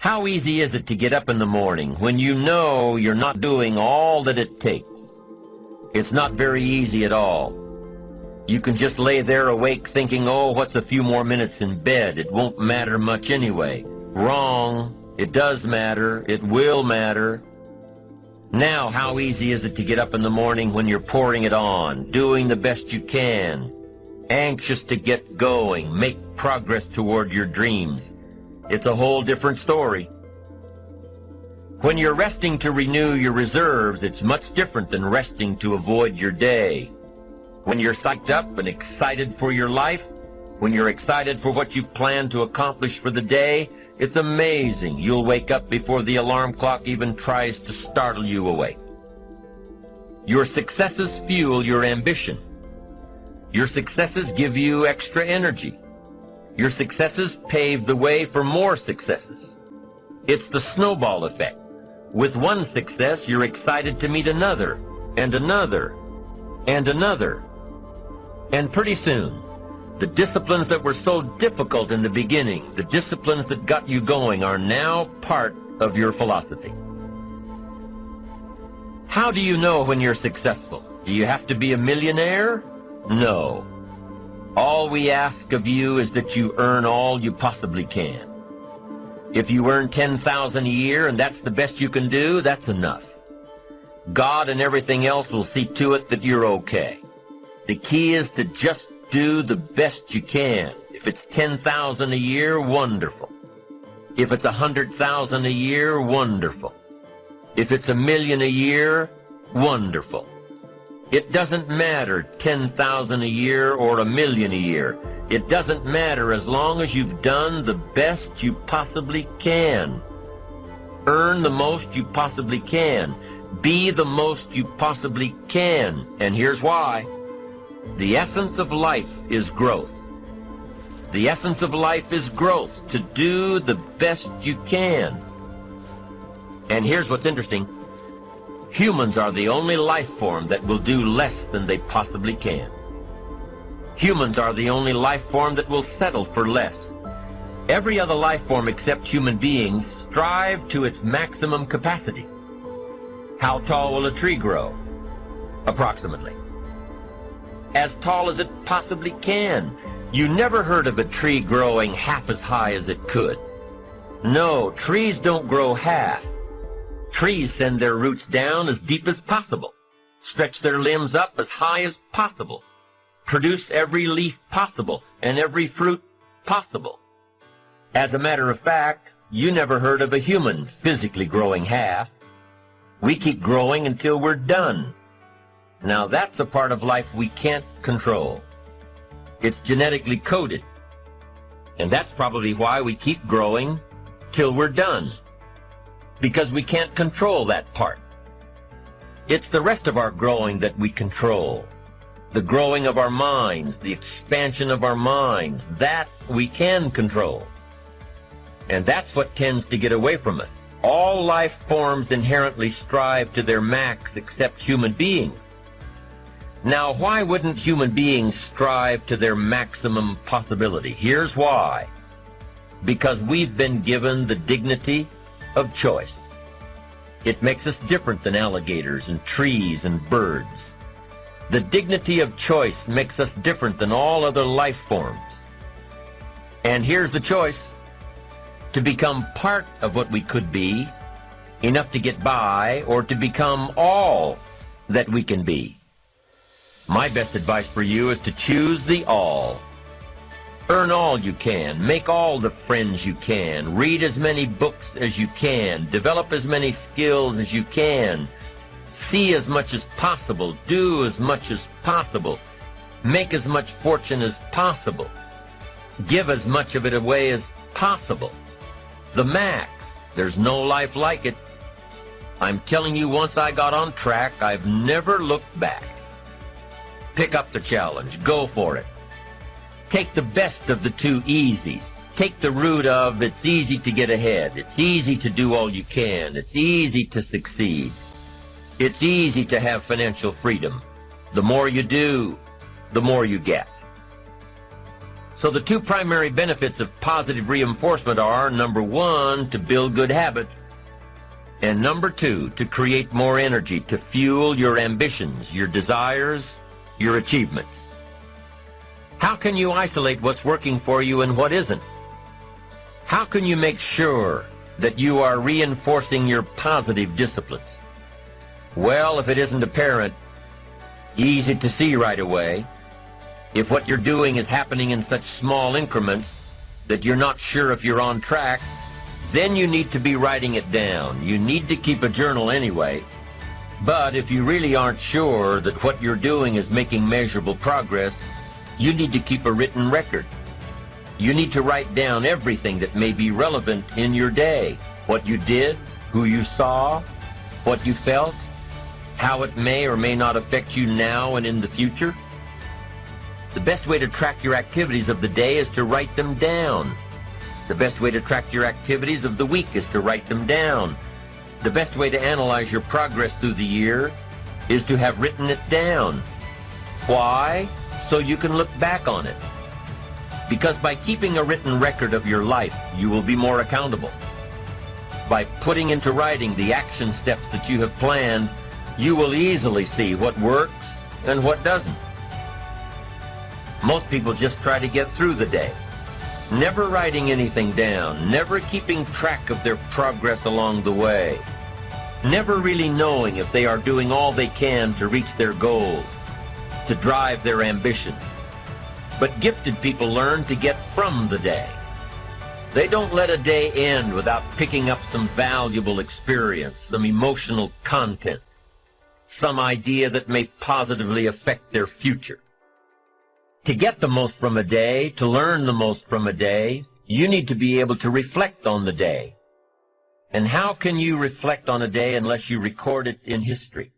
How easy is it to get up in the morning when you know you're not doing all that it takes? It's not very easy at all. You can just lay there awake thinking, oh, what's a few more minutes in bed? It won't matter much anyway. Wrong. It does matter. It will matter. Now, how easy is it to get up in the morning when you're pouring it on, doing the best you can, anxious to get going, make progress toward your dreams? It's a whole different story. When you're resting to renew your reserves, it's much different than resting to avoid your day. When you're psyched up and excited for your life, when you're excited for what you've planned to accomplish for the day, it's amazing. You'll wake up before the alarm clock even tries to startle you awake. Your successes fuel your ambition. Your successes give you extra energy. Your successes pave the way for more successes. It's the snowball effect. With one success, you're excited to meet another, and another, and another. And pretty soon, the disciplines that were so difficult in the beginning, the disciplines that got you going, are now part of your philosophy. How do you know when you're successful? Do you have to be a millionaire? No. All we ask of you is that you earn all you possibly can. If you earn $10,000 a year and that's the best you can do, that's enough. God and everything else will see to it that you're okay. The key is to just do the best you can. If it's $10,000 a year, wonderful. If it's $100,000 a year, wonderful. If it's $1 million a year, wonderful. It doesn't matter $10,000 a year or $1 million a year. It doesn't matter as long as you've done the best you possibly can. Earn the most you possibly can. Be the most you possibly can. And here's why. The essence of life is growth. The essence of life is growth, to do the best you can. And here's what's interesting. Humans are the only life form that will do less than they possibly can. Humans are the only life form that will settle for less. Every other life form except human beings strive to its maximum capacity. How tall will a tree grow? Approximately. As tall as it possibly can. You never heard of a tree growing half as high as it could. No, trees don't grow half. Trees send their roots down as deep as possible, stretch their limbs up as high as possible, produce every leaf possible and every fruit possible. As a matter of fact, you never heard of a human physically growing half. We keep growing until we're done. Now that's a part of life we can't control. It's genetically coded. And that's probably why we keep growing till we're done. Because we can't control that part. It's the rest of our growing that we control. The growing of our minds, the expansion of our minds, that we can control. And that's what tends to get away from us. All life forms inherently strive to their max except human beings. Now, why wouldn't human beings strive to their maximum possibility? Here's why. Because we've been given the dignity of choice. It makes us different than alligators and trees and birds. The dignity of choice makes us different than all other life forms. And here's the choice: to become part of what we could be, enough to get by, or to become all that we can be. My best advice for you is to choose the all. Earn all you can, make all the friends you can, read as many books as you can, develop as many skills as you can, see as much as possible, do as much as possible, make as much fortune as possible, give as much of it away as possible. The max. There's no life like it. I'm telling you, once I got on track, I've never looked back. Pick up the challenge. Go for it. Take the best of the two easies. Take the root of it's easy to get ahead. It's easy to do all you can. It's easy to succeed. It's easy to have financial freedom. The more you do, the more you get. So the two primary benefits of positive reinforcement are, number one, to build good habits, and number two, to create more energy to fuel your ambitions, your desires, your achievements. How can you isolate what's working for you and what isn't? How can you make sure that you are reinforcing your positive disciplines? Well, if it isn't apparent, easy to see right away, if what you're doing is happening in such small increments that you're not sure if you're on track, then you need to be writing it down. You need to keep a journal anyway. But if you really aren't sure that what you're doing is making measurable progress, you need to keep a written record. You need to write down everything that may be relevant in your day. What you did, who you saw, what you felt, how it may or may not affect you now and in the future. The best way to track your activities of the day is to write them down. The best way to track your activities of the week is to write them down. The best way to analyze your progress through the year is to have written it down. Why? So you can look back on it. Because by keeping a written record of your life, you will be more accountable. By putting into writing the action steps that you have planned, you will easily see what works and what doesn't. Most people just try to get through the day, never writing anything down, never keeping track of their progress along the way, never really knowing if they are doing all they can to reach their goals, to drive their ambition. But gifted people learn to get from the day. They don't let a day end without picking up some valuable experience, some emotional content, some idea that may positively affect their future. To get the most from a day, to learn the most from a day, you need to be able to reflect on the day. And how can you reflect on a day unless you record it in history?